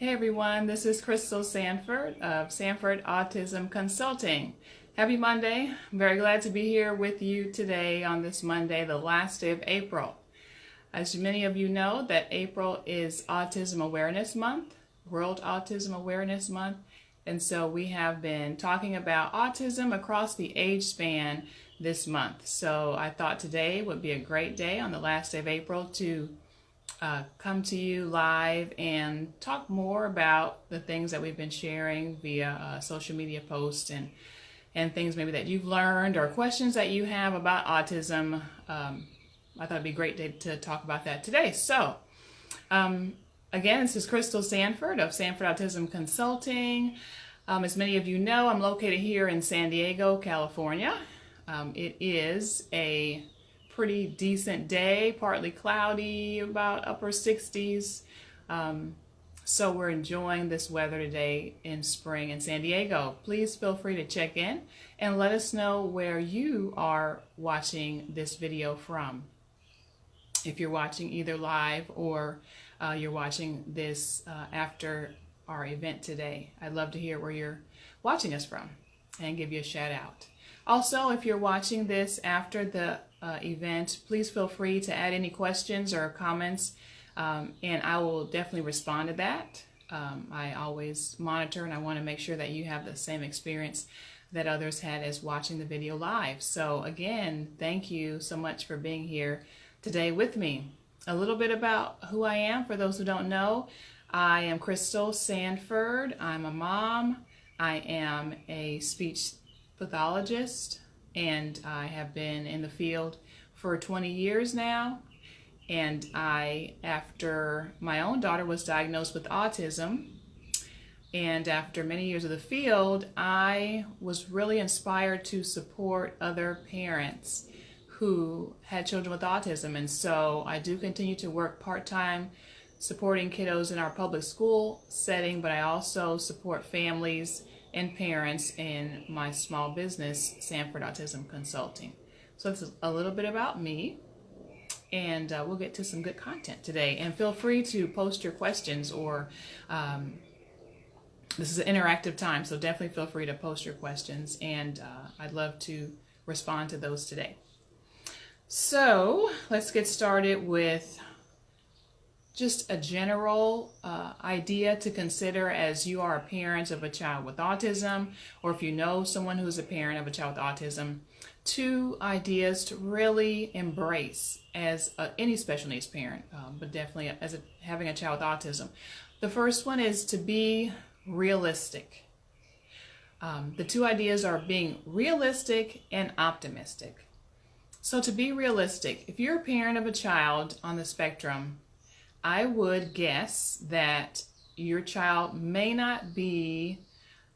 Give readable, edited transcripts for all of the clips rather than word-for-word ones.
Hey everyone, this is Crystal Sanford of Sanford Autism Consulting. Happy Monday. I'm very glad to be here with you today on this Monday, the last day of April. As many of you know, that April is Autism Awareness Month, World Autism Awareness Month. And so we have been talking about autism across the age span this month. So I thought today would be a great day on the last day of April to come to you live and talk more about the things that we've been sharing via social media posts and things maybe that you've learned or questions that you have about autism. I thought it'd be a great day to talk about that today. So again, this is Crystal Sanford of Sanford Autism Consulting. As many of you know, I'm located here in San Diego, California. It is a pretty decent day, partly cloudy, about upper 60s. So we're enjoying this weather today in spring in San Diego. Please feel free to check in and let us know where you are watching this video from. If you're watching either live or you're watching this after our event today, I'd love to hear where you're watching us from and give you a shout out. Also, if you're watching this after the event, please feel free to add any questions or comments, and I will definitely respond to that. I always monitor and I want to make sure that you have the same experience that others had as watching the video live. So again, thank you so much for being here today with me. A little bit about who I am for those who don't know. I am Crystal Sanford. I'm a mom. I am a speech pathologist, and I have been in the field for 20 years now. And after my own daughter was diagnosed with autism, and after many years of the field, I was really inspired to support other parents who had children with autism. And so I do continue to work part-time supporting kiddos in our public school setting, but I also support families and parents in my small business, Sanford Autism Consulting. So this is a little bit about me, and we'll get to some good content today. And feel free to post your questions, or this is an interactive time, so definitely feel free to post your questions, and I'd love to respond to those today. So let's get started with just a general idea to consider as you are a parent of a child with autism, or if you know someone who's a parent of a child with autism. 2 ideas to really embrace as any special needs parent, but definitely as having a child with autism. The first one is to be realistic. The 2 ideas are being realistic and optimistic. So to be realistic, if you're a parent of a child on the spectrum, I would guess that your child may not be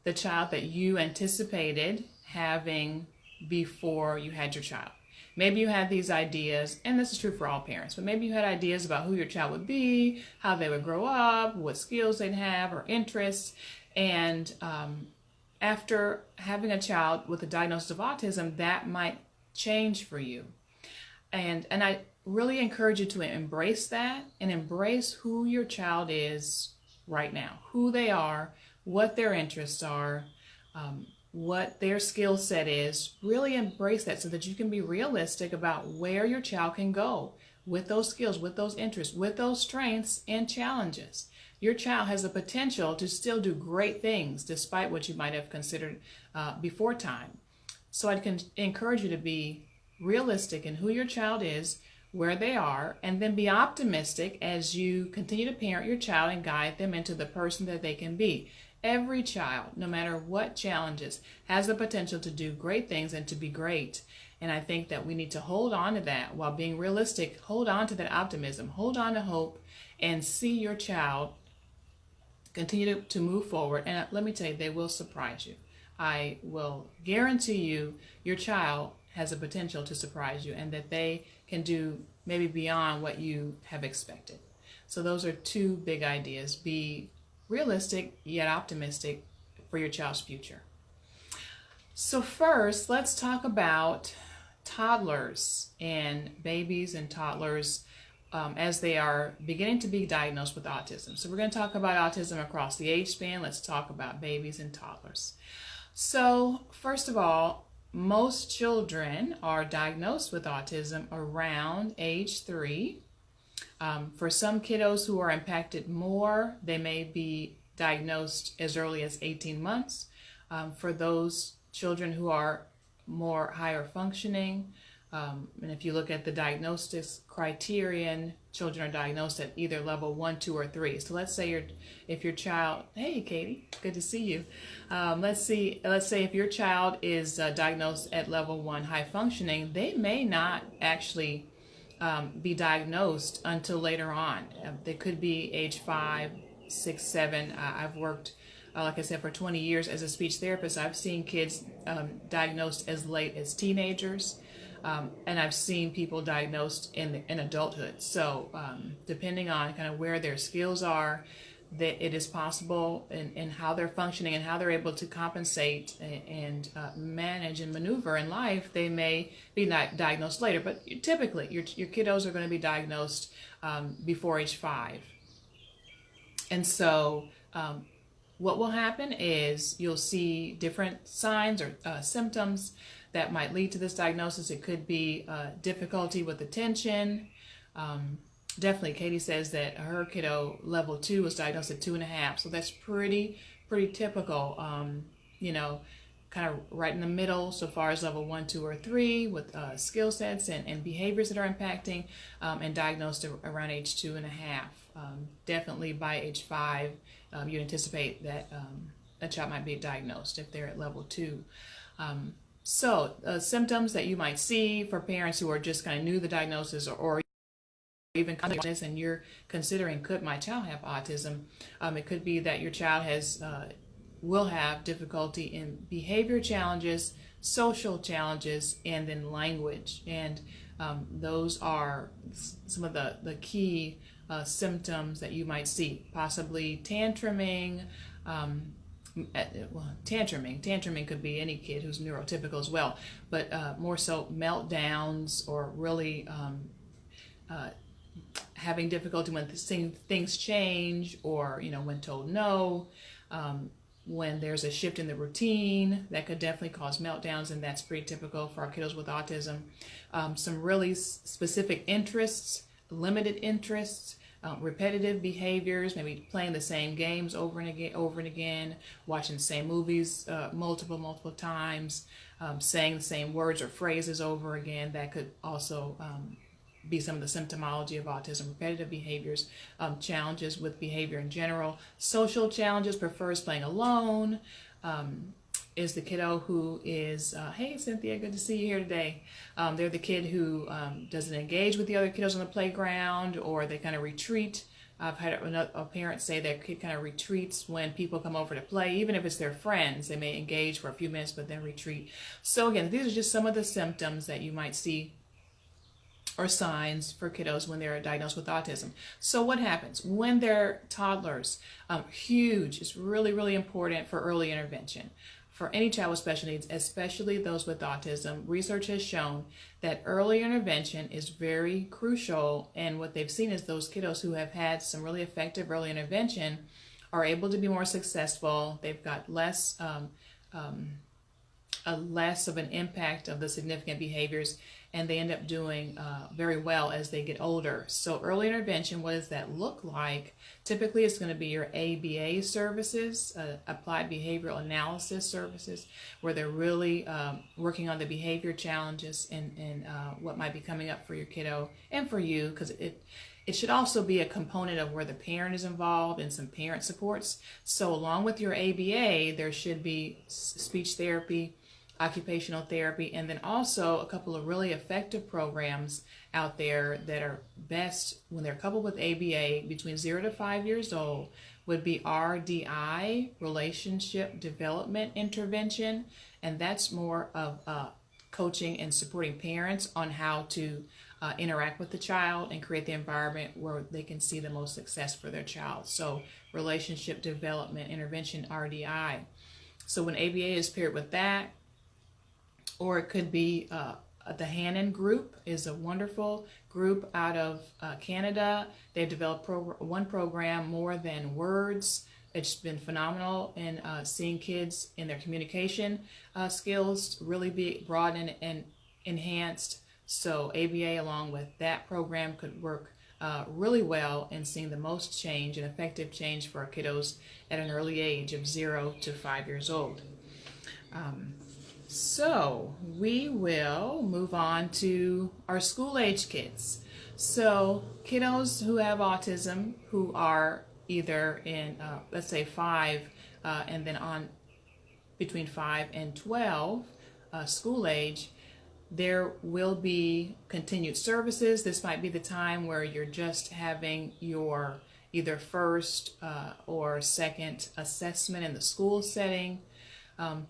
the child that you anticipated having before you had your child. Maybe you had these ideas, and this is true for all parents, but maybe you had ideas about who your child would be, how they would grow up, what skills they'd have or interests. And after having a child with a diagnosis of autism, that might change for you. And I really encourage you to embrace that and embrace who your child is right now, who they are, what their interests are, what their skill set is. Really embrace that so that you can be realistic about where your child can go with those skills, with those interests, with those strengths and challenges. Your child has the potential to still do great things despite what you might have considered before time. So I'd encourage you to be realistic in who your child is, where they are, and then be optimistic as you continue to parent your child and guide them into the person that they can be. Every child, no matter what challenges, has the potential to do great things and to be great. And I think that we need to hold on to that while being realistic. Hold on to that optimism, hold on to hope, and see your child continue to move forward. And let me tell you, they will surprise you. I will guarantee you your child has a potential to surprise you, and that they can do maybe beyond what you have expected. So those are 2 big ideas. Be realistic yet optimistic for your child's future. So first, let's talk about toddlers and babies and toddlers as they are beginning to be diagnosed with autism. So we're going to talk about autism across the age span. Let's talk about babies and toddlers. So first of all, most children are diagnosed with autism around age 3. For some kiddos who are impacted more, they may be diagnosed as early as 18 months. For those children who are more higher functioning, and if you look at the diagnosis criterion, children are diagnosed at either level 1, 2, or 3. So let's say if your child, hey Katie, good to see you. Let's say if your child is diagnosed at level 1 high functioning, they may not actually be diagnosed until later on. They could be age 5, 6, 7. I've worked, like I said, for 20 years as a speech therapist. I've seen kids diagnosed as late as teenagers. And I've seen people diagnosed in adulthood. So depending on kind of where their skills are, that it is possible in how they're functioning and how they're able to compensate and manage and maneuver in life, they may be diagnosed later. But typically, your kiddos are going to be diagnosed before age 5. And so what will happen is you'll see different signs or symptoms that might lead to this diagnosis. It could be difficulty with attention. Definitely, Katie says that her kiddo level 2 was diagnosed at 2.5, so that's pretty typical. Kind of right in the middle so far as level 1, 2, or 3 with skill sets and behaviors that are impacting, and diagnosed around age 2.5. Definitely by age 5, you'd anticipate that a child might be diagnosed if they're at level 2. So symptoms that you might see for parents who are just kind of new to the diagnosis or even conscious and you're considering, could my child have autism? It could be that your child will have difficulty in behavior challenges, social challenges, and then language. And those are some of the key symptoms that you might see. Possibly tantruming. Tantruming could be any kid who's neurotypical as well, but more so meltdowns or really having difficulty when things change, or when told no, when there's a shift in the routine, that could definitely cause meltdowns, and that's pretty typical for our kiddos with autism. Some really specific interests, limited interests, repetitive behaviors, maybe playing the same games over and again, watching the same movies multiple times, saying the same words or phrases over again. That could also be some of the symptomology of autism. Repetitive behaviors, challenges with behavior in general. Social challenges, prefers playing alone, is the kiddo who is, hey Cynthia, good to see you here today. They're the kid who doesn't engage with the other kiddos on the playground, or they kind of retreat. I've had a parent say their kid kind of retreats when people come over to play, even if it's their friends. They may engage for a few minutes but then retreat. So again, these are just some of the symptoms that you might see or signs for kiddos when they're diagnosed with autism. So what happens when they're toddlers? Huge, it's really important for early intervention. For any child with special needs, especially those with autism, research has shown that early intervention is very crucial, and what they've seen is those kiddos who have had some really effective early intervention are able to be more successful. They've got less of an impact of the significant behaviors, and they end up doing very well as they get older. So early intervention, what does that look like? Typically, it's going to be your ABA services, applied behavioral analysis services, where they're really working on the behavior challenges and what might be coming up for your kiddo and for you, because it should also be a component of where the parent is involved and some parent supports. So along with your ABA, there should be speech therapy, occupational therapy, and then also a couple of really effective programs out there that are best when they're coupled with ABA between 0 to 5 years old would be RDI, Relationship Development Intervention, and that's more of coaching and supporting parents on how to interact with the child and create the environment where they can see the most success for their child. So Relationship Development Intervention, RDI. So when ABA is paired with that, or it could be The Hannon Group is a wonderful group out of Canada. They've developed one program, More Than Words. It's been phenomenal in seeing kids in their communication skills really be broadened and enhanced. So ABA, along with that program, could work really well in seeing the most change and effective change for our kiddos at an early age of 0 to 5 years old. So we will move on to our school age kids. So kiddos who have autism, who are either in, let's say 5 and then on between 5 and 12 school age, there will be continued services. This might be the time where you're just having your either first or second assessment in the school setting.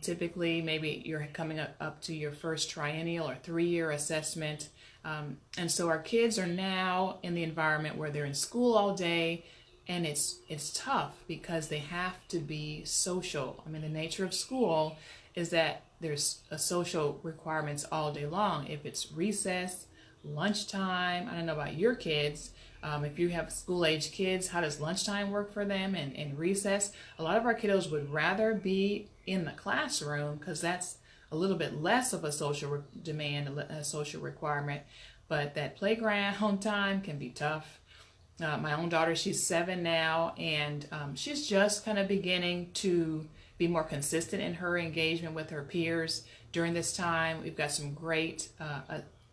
Typically, maybe you're coming up to your first triennial or 3-year assessment. And so our kids are now in the environment where they're in school all day, and it's tough because they have to be social. I mean, the nature of school is that there's social requirements all day long. If it's recess, lunchtime, I don't know about your kids. If you have school age kids, how does lunchtime work for them and recess? A lot of our kiddos would rather be in the classroom because that's a little bit less of a social demand, a social requirement, but that playground time can be tough. My own daughter, she's 7 now, and she's just kind of beginning to be more consistent in her engagement with her peers during this time. We've got some great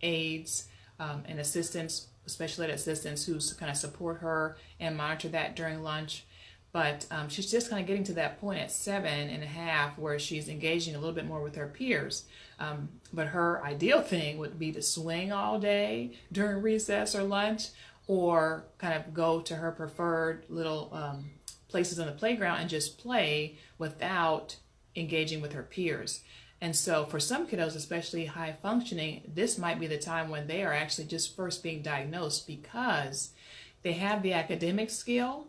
aides and assistants, special ed assistants, who kind of support her and monitor that during lunch. But she's just kind of getting to that point at 7.5 where she's engaging a little bit more with her peers. But her ideal thing would be to swing all day during recess or lunch, or kind of go to her preferred little places on the playground and just play without engaging with her peers. And so for some kiddos, especially high functioning, this might be the time when they are actually just first being diagnosed because they have the academic skill,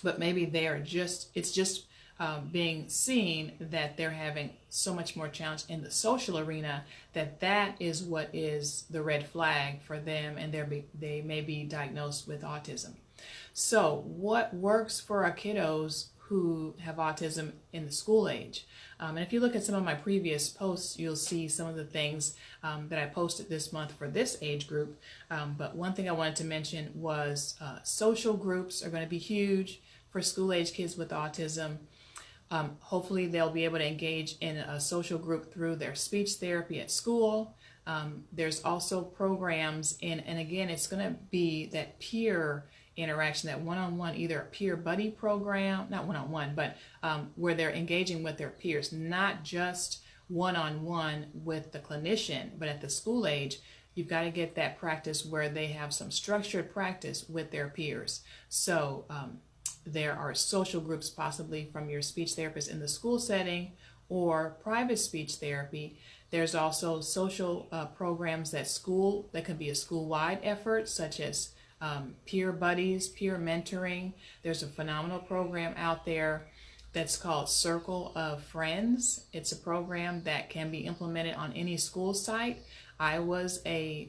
but maybe they are it's just being seen that they're having so much more challenge in the social arena that is what is the red flag for them, and they may be diagnosed with autism. So what works for our kiddos who have autism in the school age? And if you look at some of my previous posts, you'll see some of the things that I posted this month for this age group. But one thing I wanted to mention was social groups are going to be huge for school age kids with autism. Hopefully they'll be able to engage in a social group through their speech therapy at school. There's also programs and again, it's going to be that peer interaction, that one-on-one, either a peer buddy program, not one-on-one, but where they're engaging with their peers, not just one-on-one with the clinician, but at the school age, you've got to get that practice where they have some structured practice with their peers. So there are social groups possibly from your speech therapist in the school setting or private speech therapy. There's also social programs that could be a school-wide effort, such as peer buddies, peer mentoring. There's a phenomenal program out there that's called Circle of Friends. It's a program that can be implemented on any school site. I was a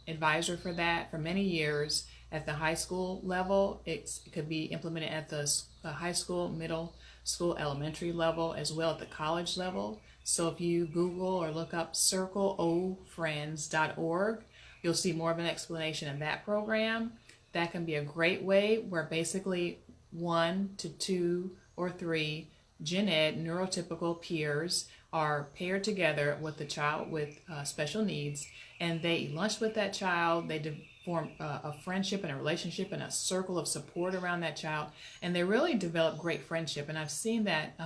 advisor for that for many years at the high school level. It could be implemented at the high school, middle school, elementary level, as well at the college level. So if you Google or look up circleofriends.org, you'll see more of an explanation of that program. That can be a great way where basically 1 to 2 or 3 gen ed neurotypical peers are paired together with the child with special needs, and they eat lunch with that child. They form a friendship and a relationship and a circle of support around that child, and they really develop great friendship. And I've seen that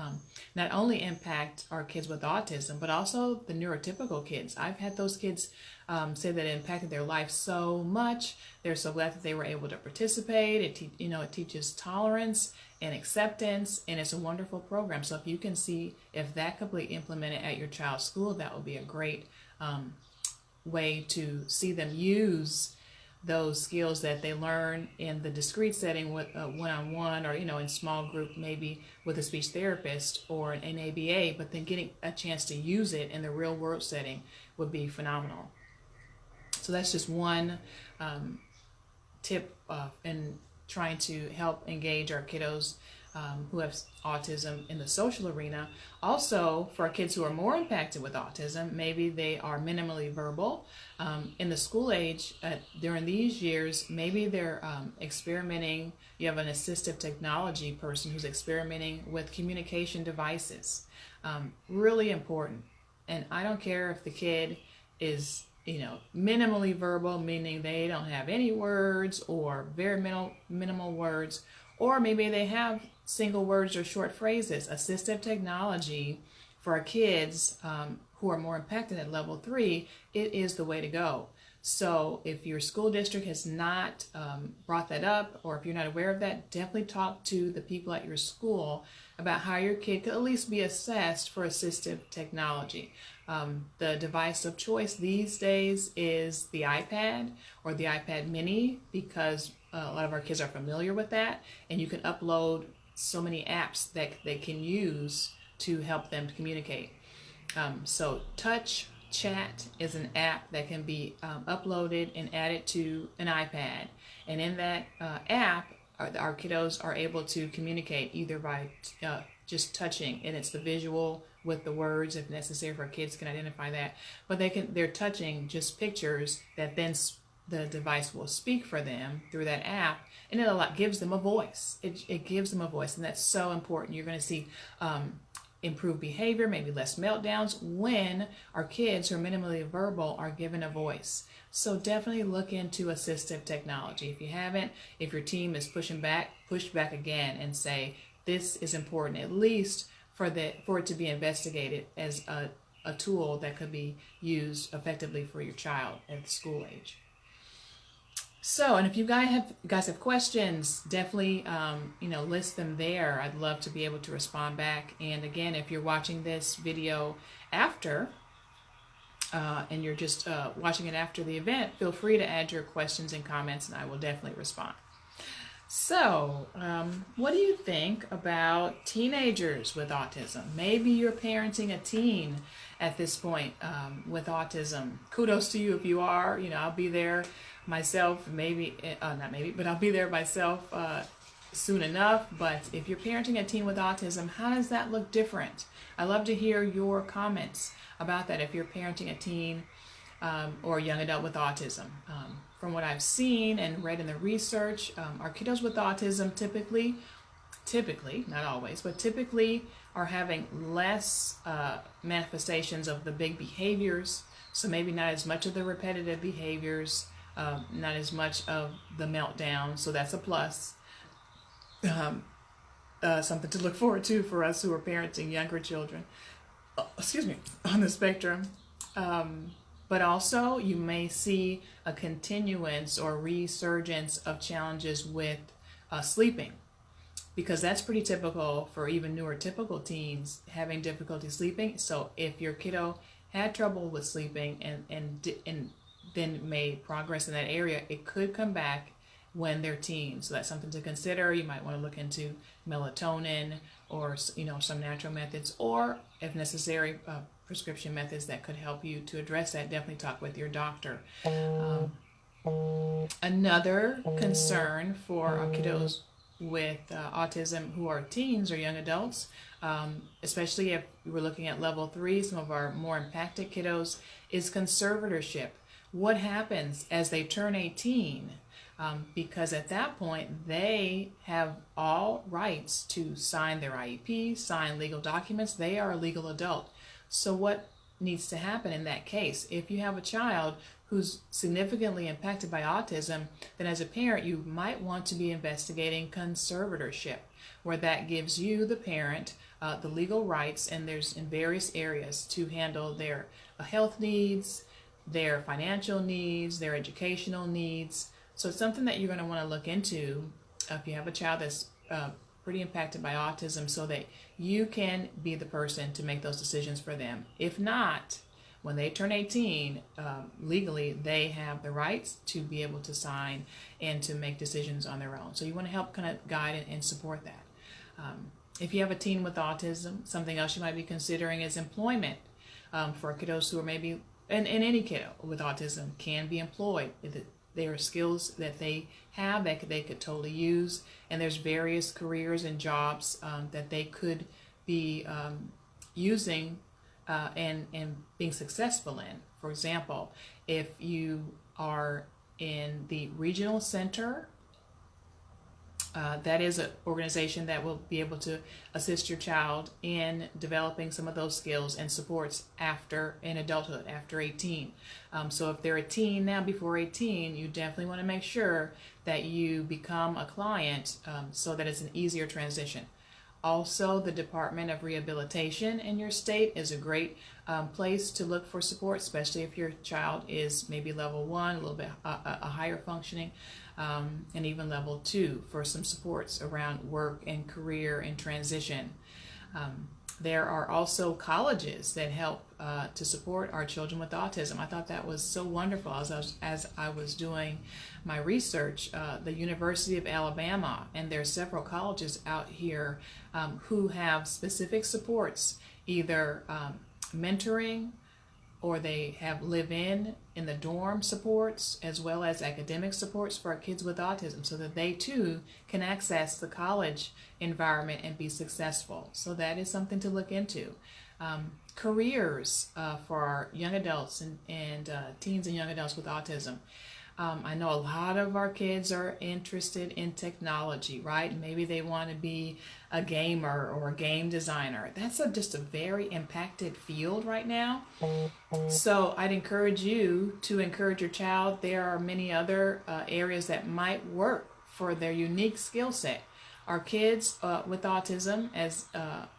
not only impact our kids with autism, but also the neurotypical kids. I've had those kids say that it impacted their life so much. They're so glad that they were able to participate. It teaches tolerance and acceptance, and it's a wonderful program. So if you can see if that could be implemented at your child's school, that would be a great way to see them use those skills that they learn in the discrete setting with one-on-one, or in small group, maybe with a speech therapist or an ABA, but then getting a chance to use it in the real world setting would be phenomenal. So that's just one tip in trying to help engage our kiddos who have autism in the social arena. Also, for our kids who are more impacted with autism, maybe they are minimally verbal. In the school age, during these years, maybe they're experimenting. You have an assistive technology person who's experimenting with communication devices. Really important. And I don't care if the kid is minimally verbal, meaning they don't have any words or very minimal words, or maybe they have single words or short phrases. Assistive technology for our kids who are more impacted at level 3, it is the way to go. So if your school district has not brought that up, or if you're not aware of that, definitely talk to the people at your school about how your kid could at least be assessed for assistive technology. The device of choice these days is the iPad or the iPad mini, because a lot of our kids are familiar with that, and you can upload so many apps that they can use to help them to communicate. So Touch Chat is an app that can be uploaded and added to an iPad, and in that app our kiddos are able to communicate either by just touching, and it's the visual with the words if necessary, for kids can identify that, but they're touching just pictures that then the device will speak for them through that app, and it gives them a voice. It gives them a voice, and that's so important. You're going to see improved behavior, maybe less meltdowns when our kids who are minimally verbal are given a voice. So definitely look into assistive technology. If you haven't, if your team is push back again and say this is important, at least for it to be investigated as a tool that could be used effectively for your child at the school age. So, and if you guys have questions, definitely list them there. I'd love to be able to respond back. And again, if you're watching this video after and you're just watching it after the event, feel free to add your questions and comments, and I will definitely respond. So, what do you think about teenagers with autism? Maybe you're parenting a teen at this point with autism. Kudos to you if you are. I'll be there myself, but I'll be there myself soon enough. But if you're parenting a teen with autism, how does that look different? I'd love to hear your comments about that if you're parenting a teen or a young adult with autism. From what I've seen and read in the research, our kiddos with autism typically, not always, but typically are having less manifestations of the big behaviors. So maybe not as much of the repetitive behaviors, not as much of the meltdown. So that's a plus. Something to look forward to for us who are parenting younger children, on the spectrum. But also you may see a continuance or resurgence of challenges with sleeping, because that's pretty typical for even newer typical teens, having difficulty sleeping. So if your kiddo had trouble with sleeping and then made progress in that area, it could come back when they're teens. So that's something to consider. You might want to look into melatonin or some natural methods, or if necessary, prescription methods that could help you to address that. Definitely talk with your doctor. Another concern for our kiddos with autism who are teens or young adults, especially if we're looking at level 3, some of our more impacted kiddos, is conservatorship. What happens as they turn 18? Because at that point they have all rights to sign their IEP, sign legal documents. They are a legal adult. So what needs to happen in that case? If you have a child who's significantly impacted by autism, then as a parent you might want to be investigating conservatorship, where that gives you, the parent, the legal rights, and there's in various areas to handle their health needs, their financial needs, their educational needs. So it's something that you're going to want to look into if you have a child that's pretty impacted by autism, so that you can be the person to make those decisions for them. If not, When they turn 18, legally, they have the rights to be able to sign and to make decisions on their own. So you want to help kind of guide and support that. If you have a teen with autism, something else you might be considering is employment for kiddos who are maybe, and any kiddo with autism can be employed. There are skills that they have that they could totally use, and there's various careers and jobs that they could be using and being successful in. For example, if you are in the regional center, that is an organization that will be able to assist your child in developing some of those skills and supports in adulthood, after 18. So if they're a teen now, before 18, you definitely want to make sure that you become a client so that it's an easier transition. Also, the Department of Rehabilitation in your state is a great place to look for support, especially if your child is maybe level 1, a little bit a higher functioning, and even level 2 for some supports around work and career and transition. There are also colleges that help to support our children with autism. I thought that was so wonderful as I was doing my research. The University of Alabama, and there are several colleges out here who have specific supports, either mentoring, or they have live-in the dorm supports, as well as academic supports for our kids with autism, so that they too can access the college environment and be successful. So that is something to look into. Careers for our young adults and teens and young adults with autism. I know a lot of our kids are interested in technology, right? Maybe they want to be a gamer or a game designer. That's just a very impacted field right now. So I'd encourage you to encourage your child. There are many other areas that might work for their unique skill set. Our kids with autism, as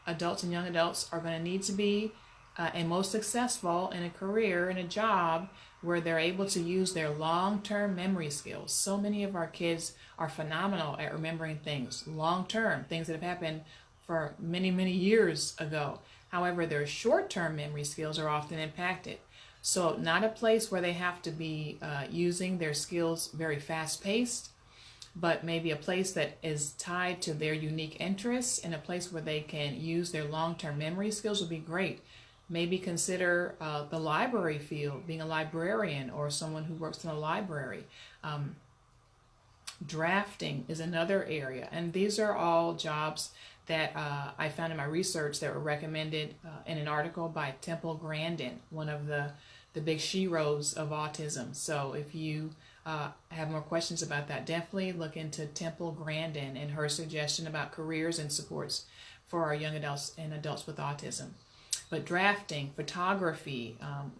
adults and young adults, are going to need to be and most successful in a career, in a job, where they're able to use their long-term memory skills. So many of our kids are phenomenal at remembering things long-term, things that have happened for many, many years ago. However, their short-term memory skills are often impacted. So not a place where they have to be using their skills very fast-paced, but maybe a place that is tied to their unique interests, and a place where they can use their long-term memory skills would be great. Maybe consider the library field, being a librarian or someone who works in a library. Drafting is another area, and these are all jobs that I found in my research that were recommended in an article by Temple Grandin, one of the big sheroes of autism. So if you have more questions about that, definitely look into Temple Grandin and her suggestion about careers and supports for our young adults and adults with autism. But drafting, photography,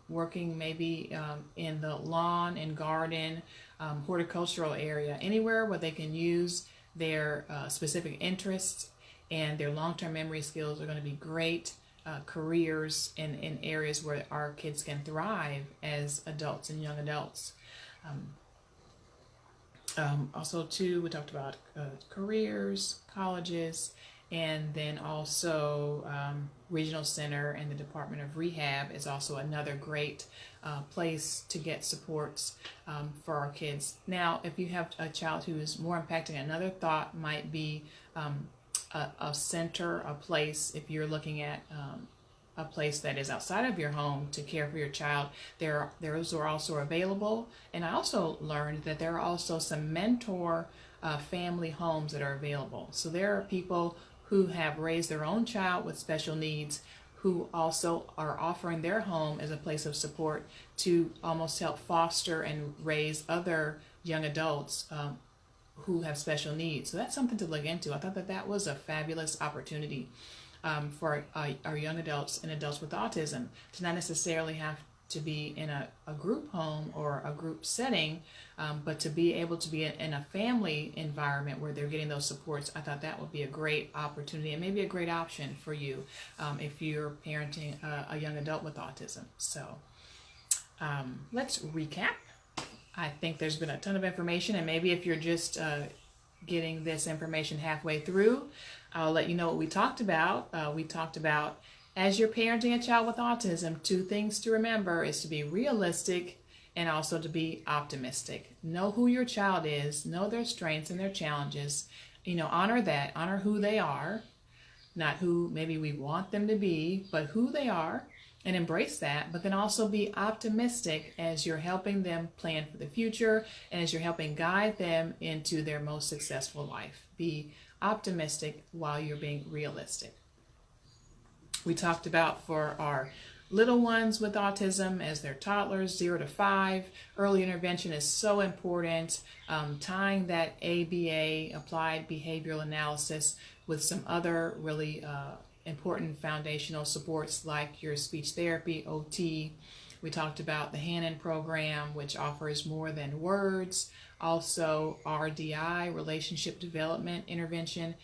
working maybe in the lawn and garden, horticultural area, anywhere where they can use their specific interests and their long-term memory skills are going to be great careers in areas where our kids can thrive as adults and young adults. Also, too, we talked about careers, colleges, and then also Regional Center and the Department of Rehab is also another great place to get supports for our kids. Now, if you have a child who is more impacting, another thought might be a center, a place. If you're looking at a place that is outside of your home to care for your child, those are also available. And I also learned that there are also some mentor family homes that are available. So there are people who have raised their own child with special needs who also are offering their home as a place of support to almost help foster and raise other young adults who have special needs. So that's something to look into. I thought that was a fabulous opportunity for our young adults and adults with autism to not necessarily have to be in a group home or a group setting, but to be able to be in a family environment where they're getting those supports. I thought that would be a great opportunity and maybe a great option for you if you're parenting a young adult with autism. So let's recap. I think there's been a ton of information, and maybe if you're just getting this information halfway through, I'll let you know what we talked about. We talked about As you're parenting a child with autism, two things to remember is to be realistic and also to be optimistic. Know who your child is, know their strengths and their challenges. Honor that, honor who they are, not who maybe we want them to be, but who they are, and embrace that. But then also be optimistic as you're helping them plan for the future and as you're helping guide them into their most successful life. Be optimistic while you're being realistic. We talked about for our little ones with autism, as they're toddlers, 0 to 5, early intervention is so important. Tying that ABA, applied behavioral analysis, with some other really important foundational supports like your speech therapy, OT. We talked about the Hannon program, which offers more than words. Also RDI, relationship development intervention.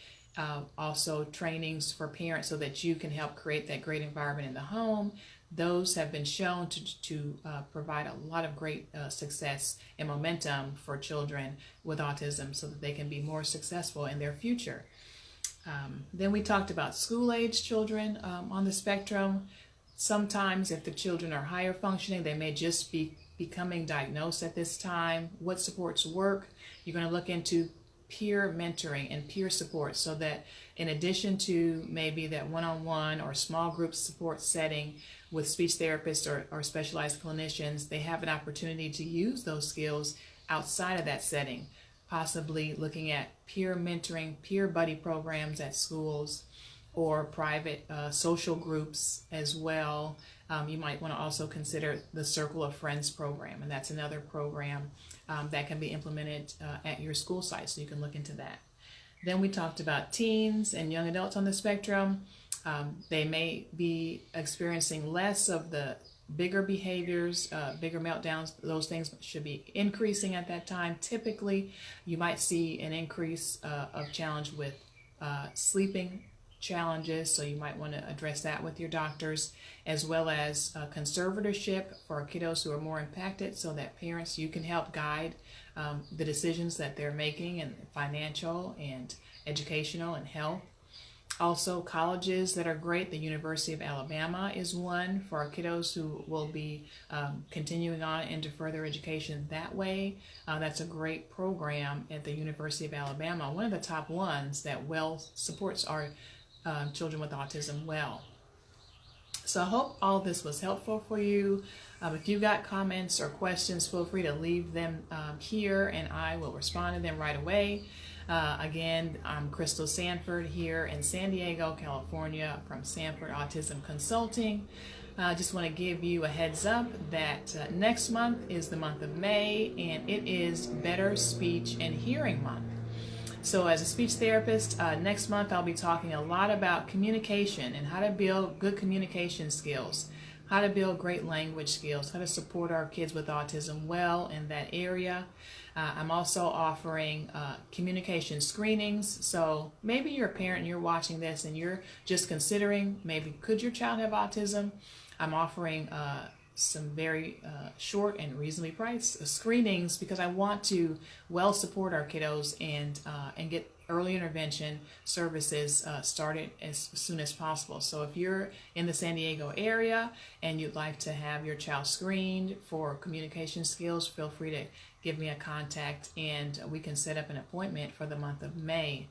Also trainings for parents so that you can help create that great environment in the home. Those have been shown to provide a lot of great success and momentum for children with autism so that they can be more successful in their future. Then we talked about school-age children on the spectrum. Sometimes if the children are higher functioning, they may just be becoming diagnosed at this time. What supports work? You're going to look into peer mentoring and peer support so that in addition to maybe that one-on-one or small group support setting with speech therapists or specialized clinicians, they have an opportunity to use those skills outside of that setting, possibly looking at peer mentoring, peer buddy programs at schools or private social groups as well. You might want to also consider the Circle of Friends program, and that's another program that can be implemented at your school site, so you can look into that. Then we talked about teens and young adults on the spectrum. They may be experiencing less of the bigger behaviors, bigger meltdowns. Those things should be increasing at that time. Typically, you might see an increase of challenge with sleeping challenges, so you might want to address that with your doctors, as well as conservatorship for kiddos who are more impacted, so that parents, you can help guide the decisions that they're making, and financial and educational and health. Also, colleges that are great. The University of Alabama is one for our kiddos who will be continuing on into further education that way. That's a great program at the University of Alabama, one of the top ones that well supports our children with autism well. So I hope all this was helpful for you. If you've got comments or questions, feel free to leave them here and I will respond to them right away. Again, I'm Crystal Sanford here in San Diego, California from Sanford Autism Consulting. I just want to give you a heads up that next month is the month of May, and it is Better Speech and Hearing Month. So as a speech therapist, next month I'll be talking a lot about communication and how to build good communication skills, how to build great language skills, how to support our kids with autism well in that area. I'm also offering communication screenings. So maybe you're a parent and you're watching this and you're just considering maybe could your child have autism. I'm offering some very short and reasonably priced screenings because I want to well support our kiddos and get early intervention services started as soon as possible. So if you're in the San Diego area and you'd like to have your child screened for communication skills, feel free to give me a contact and we can set up an appointment for the month of May.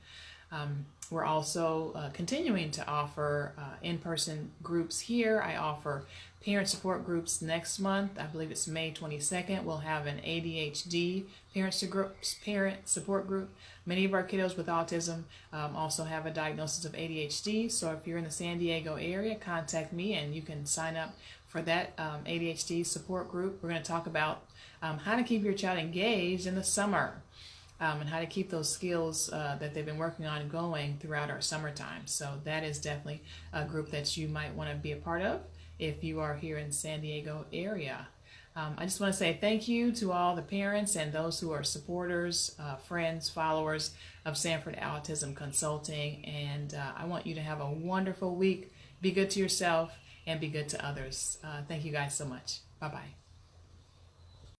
We're also continuing to offer in-person groups here. I offer parent support groups next month. I believe it's May 22nd. We'll have an ADHD parent support group. Many of our kiddos with autism also have a diagnosis of ADHD. So if you're in the San Diego area, contact me and you can sign up for that ADHD support group. We're going to talk about how to keep your child engaged in the summer. And how to keep those skills that they've been working on going throughout our summertime. So that is definitely a group that you might want to be a part of if you are here in San Diego area. I just want to say thank you to all the parents and those who are supporters, friends, followers of Sanford Autism Consulting. And I want you to have a wonderful week. Be good to yourself and be good to others. Thank you guys so much. Bye-bye.